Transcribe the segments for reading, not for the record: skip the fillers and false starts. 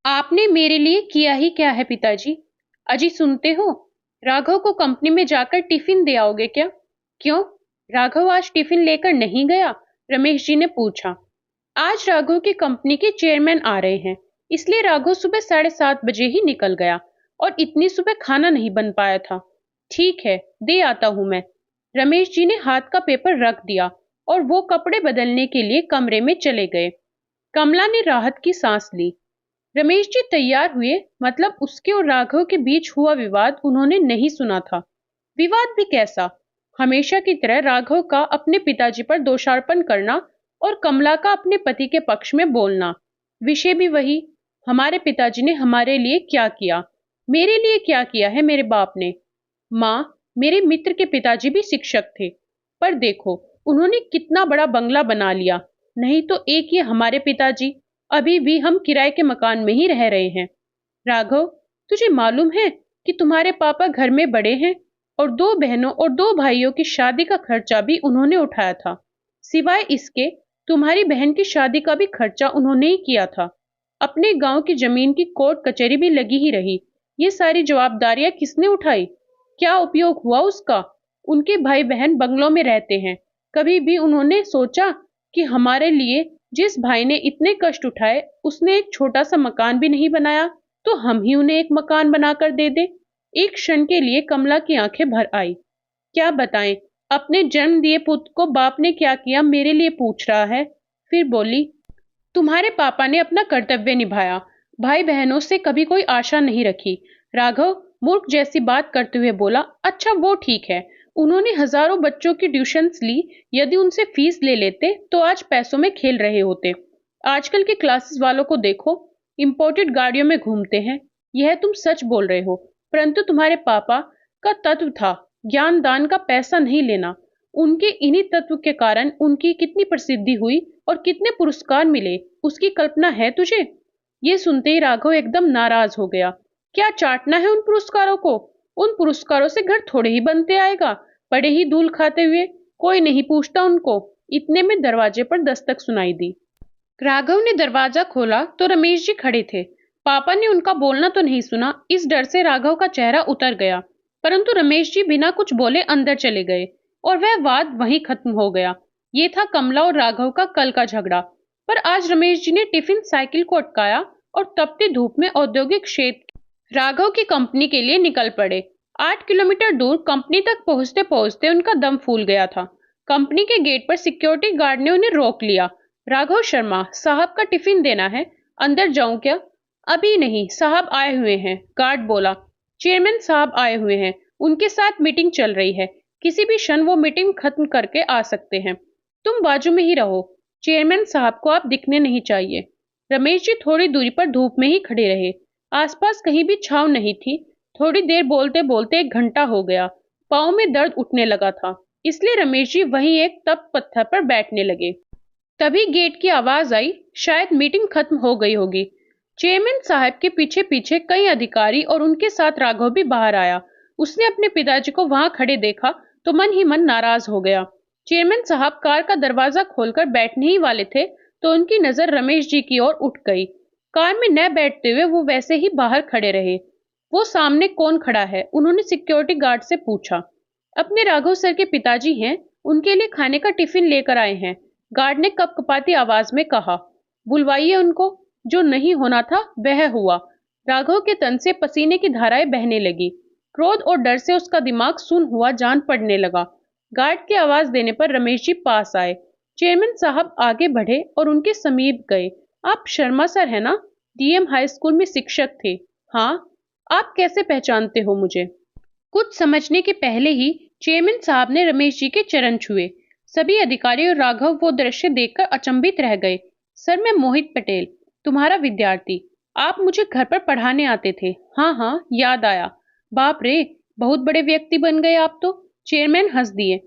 आपने मेरे लिए किया ही क्या है पिताजी? अजी सुनते हो? राघव को कंपनी में जाकर टिफिन दे आओगे क्या? क्यों? राघव आज टिफिन लेकर नहीं गया? रमेश जी ने पूछा। आज राघव की कंपनी के चेयरमैन आ रहे हैं, इसलिए राघव सुबह 7:30 बजे ही निकल गया और इतनी सुबह खाना नहीं बन पाया था। ठीक है, दे आता हूं मैं। रमेश जी ने हाथ का पेपर रख दिया और वो कपड़े बदलने के लिए कमरे में चले गए। कमला ने राहत की सांस ली। रमेश जी तैयार हुए, मतलब उसके और राघव के बीच हुआ विवाद उन्होंने नहीं सुना था। विवाद भी कैसा? हमेशा की तरह राघव का अपने पिताजी पर दोषारोपण करना और कमला का अपने पति के पक्ष में बोलना। विषय भी वही, हमारे पिताजी ने हमारे लिए क्या किया, मेरे लिए क्या किया है मेरे बाप ने। माँ, मेरे मित्र के पिताजी भी शिक्षक थे, पर देखो उन्होंने कितना बड़ा बंगला बना लिया। नहीं तो एक ये हमारे पिताजी, अभी भी हम किराए के मकान में ही रह रहे हैं। राघव, तुझे मालूम है कि तुम्हारे पापा घर में बड़े हैं और 2 बहनों और 2 भाइयों की शादी का खर्चा भी उन्होंने उठाया था। सिवाय इसके तुम्हारी बहन की शादी का भी खर्चा उन्होंने ही किया था। अपने गांव की जमीन की कोर्ट कचहरी भी लगी ही रही। ये सारी जवाबदारियां किसने उठाई? क्या उपयोग हुआ उसका? उनके भाई बहन बंगलों में रहते हैं। कभी भी उन्होंने सोचा कि हमारे लिए जिस भाई ने इतने कष्ट उठाए उसने एक छोटा सा मकान भी नहीं बनाया, तो हम ही उन्हें एक मकान बनाकर दे दे? एक क्षण के लिए कमला की आंखें भर आई। क्या बताएं, अपने जन्म दिए पुत्र को बाप ने क्या किया मेरे लिए पूछ रहा है। फिर बोली, तुम्हारे पापा ने अपना कर्तव्य निभाया, भाई बहनों से कभी कोई आशा नहीं रखी। राघव मूर्ख जैसी बात करते हुए बोला, अच्छा वो ठीक है, उन्होंने हजारों बच्चों की ट्यूशन्स ली, यदि उनसे फीस ले लेते तो आज पैसों में खेल रहे होते। आजकल के क्लासेस वालों को देखो, इंपोर्टेड गाड़ियों में घूमते हैं। यह तुम सच बोल रहे हो, परंतु तुम्हारे पापा का तत्व था ज्ञान दान का पैसा नहीं लेना। उनके इन्हीं तत्व के कारण उनकी कितनी प्रसिद्धि हुई और कितने पुरस्कार मिले, उसकी कल्पना है तुझे? ये सुनते ही राघव एकदम नाराज हो गया। क्या चाटना है उन पुरस्कारों को? उन पुरस्कारों से घर थोड़े ही बनते आएगा, पड़े ही धूल खाते हुए। कोई नहीं पूछता उनको। इतने में दरवाजे पर दस्तक सुनाई दी। राघव ने दरवाजा खोला तो रमेश जी खड़े थे। पापा ने उनका बोलना तो नहीं सुना, इस डर से राघव का चेहरा उतर गया। परंतु रमेश जी बिना कुछ बोले अंदर चले गए और वह वाद वहीं खत्म हो गया। ये था कमला और राघव का कल का झगड़ा। पर आज रमेश जी ने टिफिन साइकिल को अटकाया और तपती धूप में औद्योगिक क्षेत्र राघव की कंपनी के लिए निकल पड़े। 8 किलोमीटर दूर कंपनी तक पहुंचते पहुंचते उनका दम फूल गया था। कंपनी के गेट पर सिक्योरिटी गार्ड ने उन्हें रोक लिया। राघव शर्मा साहब का टिफिन देना है, अंदर जाऊं क्या? अभी नहीं, साहब आए हुए हैं, गार्ड बोला। चेयरमैन साहब आए हुए हैं, उनके साथ मीटिंग चल रही है, किसी भी क्षण वो मीटिंग खत्म करके आ सकते हैं। तुम बाजू में ही रहो, चेयरमैन साहब को आप दिखने नहीं चाहिए। रमेश जी थोड़ी दूरी पर धूप में ही खड़े रहे। आसपास कहीं भी छांव नहीं थी। थोड़ी देर बोलते बोलते 1 घंटा हो गया। पाँव में दर्द उठने लगा था, इसलिए रमेश जी वहीं एक तप पत्थर पर बैठने लगे। तभी गेट की आवाज आई, शायद मीटिंग खत्म हो गई होगी। चेयरमैन साहब के पीछे पीछे कई अधिकारी और उनके साथ राघव भी बाहर आया। उसने अपने पिताजी को वहां खड़े देखा तो मन ही मन नाराज हो गया। चेयरमैन साहब कार का दरवाजा खोलकर बैठने ही वाले थे तो उनकी नजर रमेश जी की ओर उठ गई। कार में न बैठते हुए वो वैसे ही बाहर खड़े रहे। वो सामने कौन खड़ा है? उन्होंने सिक्योरिटी गार्ड से पूछा। अपने राघव सर के पिताजी हैं, उनके लिए खाने का टिफिन लेकर आए हैं, गार्ड ने कपकपाती आवाज में कहा। बुलवाइए उनको। जो नहीं होना था वह हुआ। राघव के तन से पसीने की धाराएं बहने लगी। क्रोध और डर से उसका दिमाग सुन्न हुआ जान पड़ने लगा। गार्ड की आवाज देने पर रमेश जी पास आए। चेयरमैन साहब आगे बढ़े और उनके समीप गए। आप शर्मा सर है ना? डीएम हाई स्कूल में शिक्षक थे। हाँ। आप कैसे पहचानते हो मुझे? कुछ समझने के पहले ही चेयरमैन साहब ने रमेश जी के चरण छुए। सभी अधिकारी और राघव वो दृश्य देखकर अचंभित रह गए। सर, मैं मोहित पटेल, तुम्हारा विद्यार्थी। आप मुझे घर पर पढ़ाने आते थे। हाँ हाँ, याद आया। बाप रे, बहुत बड़े व्यक्ति बन गए आप तो। चेयरमैन हंस दिए।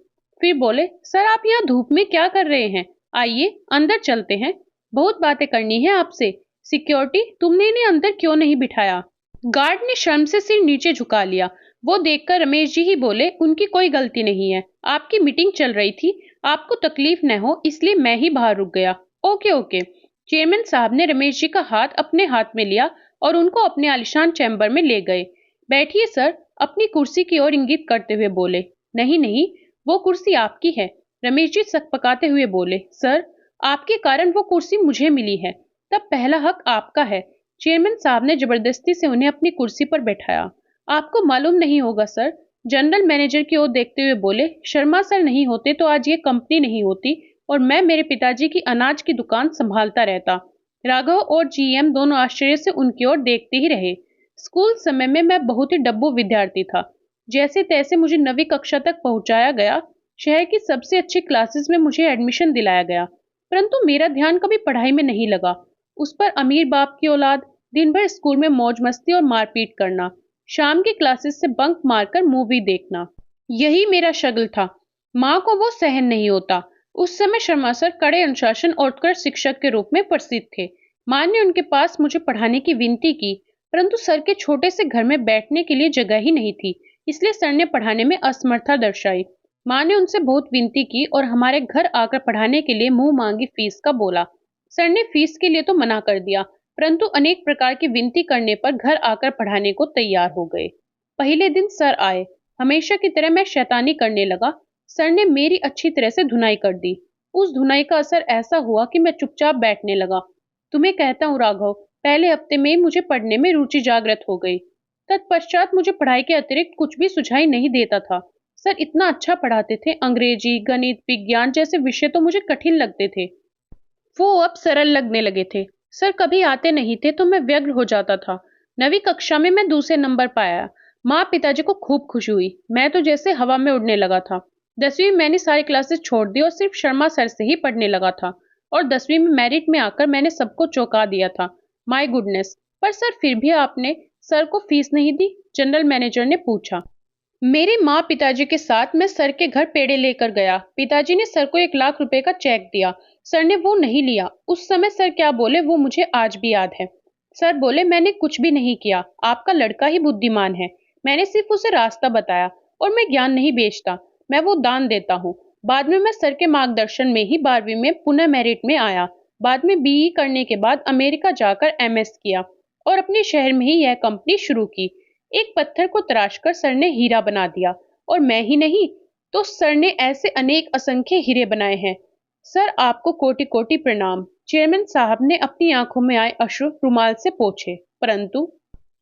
फिर बोले, सर आप यहाँ धूप में क्या कर रहे हैं? आइए अंदर चलते हैं, बहुत बातें करनी है आपसे। सिक्योरिटी, तुमने इन्हें अंदर क्यों नहीं बिठाया? गार्ड ने शर्म से सिर नीचे झुका लिया। वो देखकर रमेश जी ही बोले, उनकी कोई गलती नहीं है, आपकी मीटिंग चल रही थी, आपको तकलीफ न हो इसलिए मैं ही बाहर रुक गया। Okay okay. चेयरमैन साहब ने रमेश जी का हाथ अपने हाथ में लिया और उनको अपने आलिशान चैम्बर में ले गए। बैठिए सर, अपनी कुर्सी की ओर इंगित करते हुए बोले। नहीं नहीं, वो कुर्सी आपकी है, रमेश जी सकपकाते हुए बोले। सर, आपके कारण वो कुर्सी मुझे मिली है, तब पहला हक आपका है। चेयरमैन साहब ने जबरदस्ती से उन्हें अपनी कुर्सी पर बैठाया। आपको मालूम नहीं होगा सर, जनरल मैनेजर की ओर देखते हुए बोले, शर्मा सर नहीं होते तो आज ये कंपनी नहीं होती और मैं मेरे पिताजी की अनाज की दुकान संभालता रहता। राघव और जीएम दोनों आश्चर्य से उनकी ओर देखते ही रहे। स्कूल समय में मैं बहुत ही डब्बू विद्यार्थी था। जैसे तैसे मुझे 9वीं कक्षा तक पहुंचाया गया। शहर की सबसे अच्छी क्लासेस में मुझे एडमिशन दिलाया गया, परंतु मेरा ध्यान कभी पढ़ाई में नहीं लगा। उस पर अमीर बाप की औलाद, दिन भर स्कूल में मौज मस्ती और मारपीट करना, शाम की क्लासेस से बंक मारकर मूवी देखना, यही मेरा शगल था। माँ को वो सहन नहीं होता। उस समय शर्मा सर कड़े अनुशासन और उत्कृष्ट शिक्षक के रूप में प्रसिद्ध थे। माँ ने उनके पास मुझे पढ़ाने की विनती की, परंतु सर के छोटे से घर में बैठने के लिए जगह ही नहीं थी, इसलिए सर ने पढ़ाने में असमर्थता दर्शाई। माँ ने उनसे बहुत विनती की और हमारे घर आकर पढ़ाने के लिए मुंह मांगी फीस का बोला। सर ने फीस के लिए तो मना कर दिया, परंतु अनेक प्रकार की विनती करने पर घर आकर पढ़ाने को तैयार हो गए। पहले दिन सर आए। हमेशा की तरह मैं शैतानी करने लगा। सर ने मेरी अच्छी तरह से धुनाई कर दी। उस धुनाई का असर ऐसा हुआ कि मैं चुपचाप बैठने लगा। तुम्हें कहता हूँ राघव, पहले हफ्ते में ही मुझे पढ़ने में रुचि जागृत हो गई। तत्पश्चात मुझे पढ़ाई के अतिरिक्त कुछ भी सुझाई नहीं देता था। सर इतना अच्छा पढ़ाते थे, अंग्रेजी, गणित, विज्ञान जैसे विषय तो मुझे कठिन लगते थे, वो अब सरल लगने लगे थे। सर कभी आते नहीं थे तो मैं व्यग्र हो जाता था। 9वीं कक्षा में मैं दूसरे नंबर पाया। माँ पिताजी को खूब खुशी हुई। मैं तो जैसे हवा में उड़ने लगा था। 10वीं में मैंने सारी क्लासेस छोड़ दी और सिर्फ शर्मा सर से ही पढ़ने लगा था, और 10वीं में मेरिट में आकर मैंने सबको चौंका दिया था। My goodness! पर सर फिर भी आपने सर को फीस नहीं दी? जनरल मैनेजर ने पूछा। मेरे माँ पिताजी के साथ मैं सर के घर पेड़े लेकर गया। पिताजी ने सर को 1 लाख रुपए का चेक दिया। सर ने वो नहीं लिया। उस समय सर क्या बोले वो मुझे आज भी याद है। सर बोले, मैंने कुछ भी नहीं किया, आपका लड़का ही बुद्धिमान है। मैंने सिर्फ उसे रास्ता बताया, और मैं ज्ञान नहीं बेचता, मैं वो दान देता हूँ। बाद में मैं सर के मार्गदर्शन में ही 12वीं में पुनः मेरिट में आया। बाद में बीई करने के बाद अमेरिका जाकर एमएस किया और अपने शहर में ही यह कंपनी शुरू की। एक पत्थर को तराशकर सर ने हीरा बना दिया, और मैं ही नहीं तो सर ने ऐसे अनेक असंख्य हीरे बनाए हैं। सर आपको कोटि कोटि प्रणाम। चेयरमैन साहब ने अपनी आंखों में आए अश्रु रुमाल से पोंछे। परंतु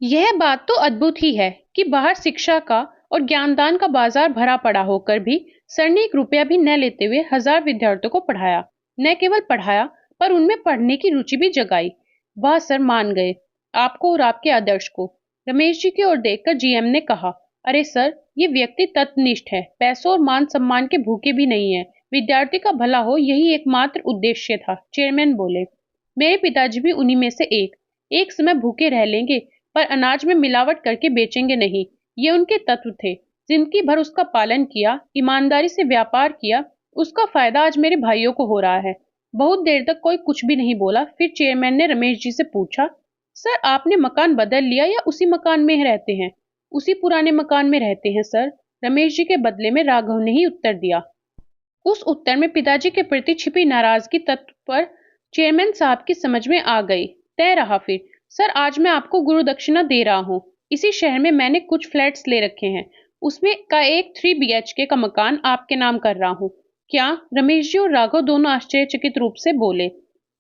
यह बात तो अद्भुत ही है कि बाहर शिक्षा का और ज्ञानदान का बाजार भरा पड़ा होकर भी सर ने 1 रुपया भी न लेते हुए 1000 विद्यार्थियों को पढ़ाया। न केवल पढ़ाया, पर उनमें पढ़ने की रुचि भी जगाई। वह सर मान गए, आपको और आपके आदर्श को। रमेश जी की ओर देखकर जीएम ने कहा, अरे सर, ये व्यक्ति तत्वनिष्ठ है, पैसों और मान सम्मान के भूखे भी नहीं है। विद्यार्थी का भला हो, यही एकमात्र उद्देश्य था। चेयरमैन बोले, मेरे पिताजी भी उन्हीं में से एक समय भूखे रह लेंगे, पर अनाज में मिलावट करके बेचेंगे नहीं। ये उनके तत्व थे। जिंदगी भर उसका पालन किया, ईमानदारी से व्यापार किया, उसका फायदा आज मेरे भाइयों को हो रहा है। बहुत देर तक कोई कुछ भी नहीं बोला। फिर चेयरमैन ने रमेश जी से पूछा, सर आपने मकान बदल लिया या उसी मकान में रहते हैं? उसी पुराने मकान में रहते हैं सर, रमेश जी के बदले में राघव ने ही उत्तर दिया। उस उत्तर में पिताजी के प्रति छिपी नाराजगी तत्व पर चेयरमैन साहब की समझ में आ गई। तय रहा फिर, सर आज मैं आपको गुरु दक्षिणा दे रहा हूँ। इसी शहर में मैंने कुछ फ्लैट्स ले रखे हैं, उसमें का एक 3 BHK का मकान आपके नाम कर रहा हूँ। क्या? रमेश जी और राघव दोनों आश्चर्यचकित रूप से बोले।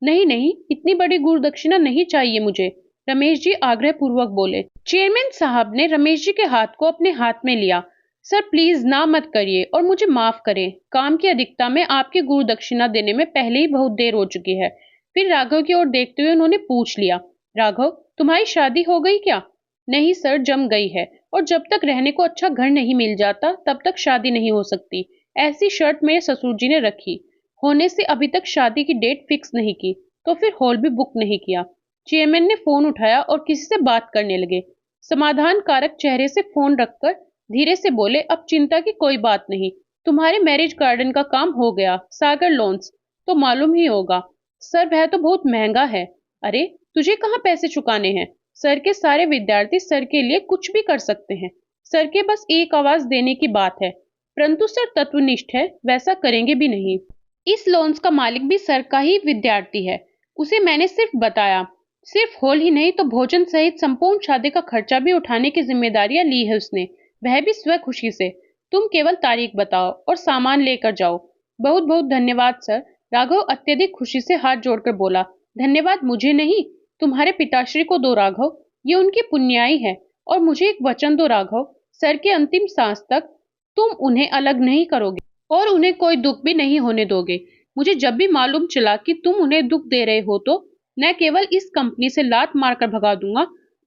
नहीं नहीं, इतनी बड़ी गुरु दक्षिणा नहीं चाहिए मुझे, रमेश जी आग्रह पूर्वक बोले। चेयरमैन साहब ने रमेश जी के हाथ को अपने हाथ में लिया। सर प्लीज ना मत करिए और मुझे माफ करें। काम की अधिकता में आपकी गुरु दक्षिणा देने में पहले ही बहुत देर हो चुकी है। फिर राघव की ओर देखते हुए उन्होंने पूछ लिया, राघव तुम्हारी शादी हो गई क्या? नहीं सर, जम गई है, और जब तक रहने को अच्छा घर नहीं मिल जाता तब तक शादी नहीं हो सकती। ऐसी शर्त मेरे ससुर जी ने रखी। होने से अभी तक शादी की डेट फिक्स नहीं की, तो फिर हॉल भी बुक नहीं किया। चेयरमैन ने फोन उठाया और किसी से बात करने लगे। समाधान कारक चेहरे से फोन रखकर धीरे से बोले, अब चिंता की कोई बात नहीं, तुम्हारे मैरिज गार्डन का काम हो गया। सागर लोन्स तो मालूम ही होगा। सर वह तो बहुत महंगा है। अरे तुझे कहाँ पैसे चुकाने हैं? सर के सारे विद्यार्थी सर के लिए कुछ भी कर सकते हैं। सर के बस एक आवाज देने की बात है, परंतु सर तत्वनिष्ठ है, वैसा करेंगे भी नहीं। इस लोन्स का मालिक भी सर का ही विद्यार्थी है। उसे मैंने सिर्फ बताया। सिर्फ हॉल ही नहीं तो भोजन सहित संपूर्ण शादी का खर्चा भी उठाने की जिम्मेदारियां ली है उसने, वह भी स्व खुशी से। तुम केवल तारीख बताओ और सामान लेकर जाओ। बहुत बहुत धन्यवाद सर। राघव अत्यधिक खुशी से हाथ जोड़कर बोला। धन्यवाद मुझे नहीं, तुम्हारे पिताश्री को दो राघव, ये उनकी पुण्याई है। और मुझे एक वचन दो राघव, सर के अंतिम सांस तक तुम उन्हें अलग नहीं करोगे और उन्हें कोई दुख भी नहीं होने दोगे। मुझे जब भी मालूम चला कि तुम उन्हें दुख दे रहे हो तो न केवल इस कंपनी से लात मारकर भगा दूंगा,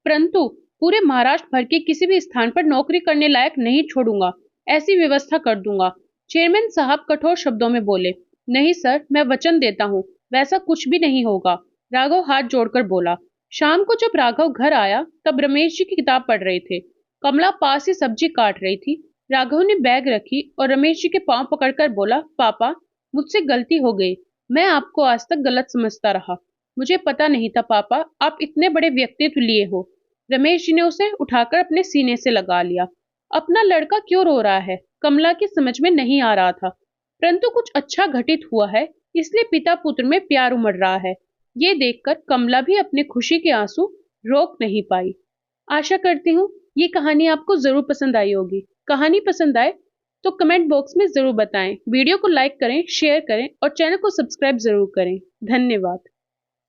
परंतु पूरे महाराष्ट्र भर के किसी भी स्थान पर नौकरी करने लायक नहीं छोड़ूंगा। ऐसी व्यवस्था कर दूंगा। चेयरमैन साहब कठोर शब्दों में बोले। नहीं सर, मैं वचन देता हूँ, वैसा कुछ भी नहीं होगा। राघव हाथ जोड़कर बोला। शाम को जब राघव घर आया तब रमेश जी की किताब पढ़ रहे थे। कमला पास ही सब्जी काट रही थी। राघव ने बैग रखी और रमेश जी के पांव पकड़कर बोला, पापा, मुझसे गलती हो गई। मैं आपको आज तक गलत समझता रहा। मुझे पता नहीं था पापा, आप इतने बड़े व्यक्तित्व लिए हो। रमेश जी ने उसे उठाकर अपने सीने से लगा लिया। अपना लड़का क्यों रो रहा है, कमला की समझ में नहीं आ रहा था, परंतु कुछ अच्छा घटित हुआ है, इसलिए पिता पुत्र में प्यार उमड़ रहा है। ये देखकर कमला भी अपने खुशी के आंसू रोक नहीं पाई। आशा करती हूँ ये कहानी आपको जरूर पसंद आई होगी। कहानी पसंद आए तो कमेंट बॉक्स में जरूर बताएं। वीडियो को लाइक करें, शेयर करें और चैनल को सब्सक्राइब जरूर करें। धन्यवाद।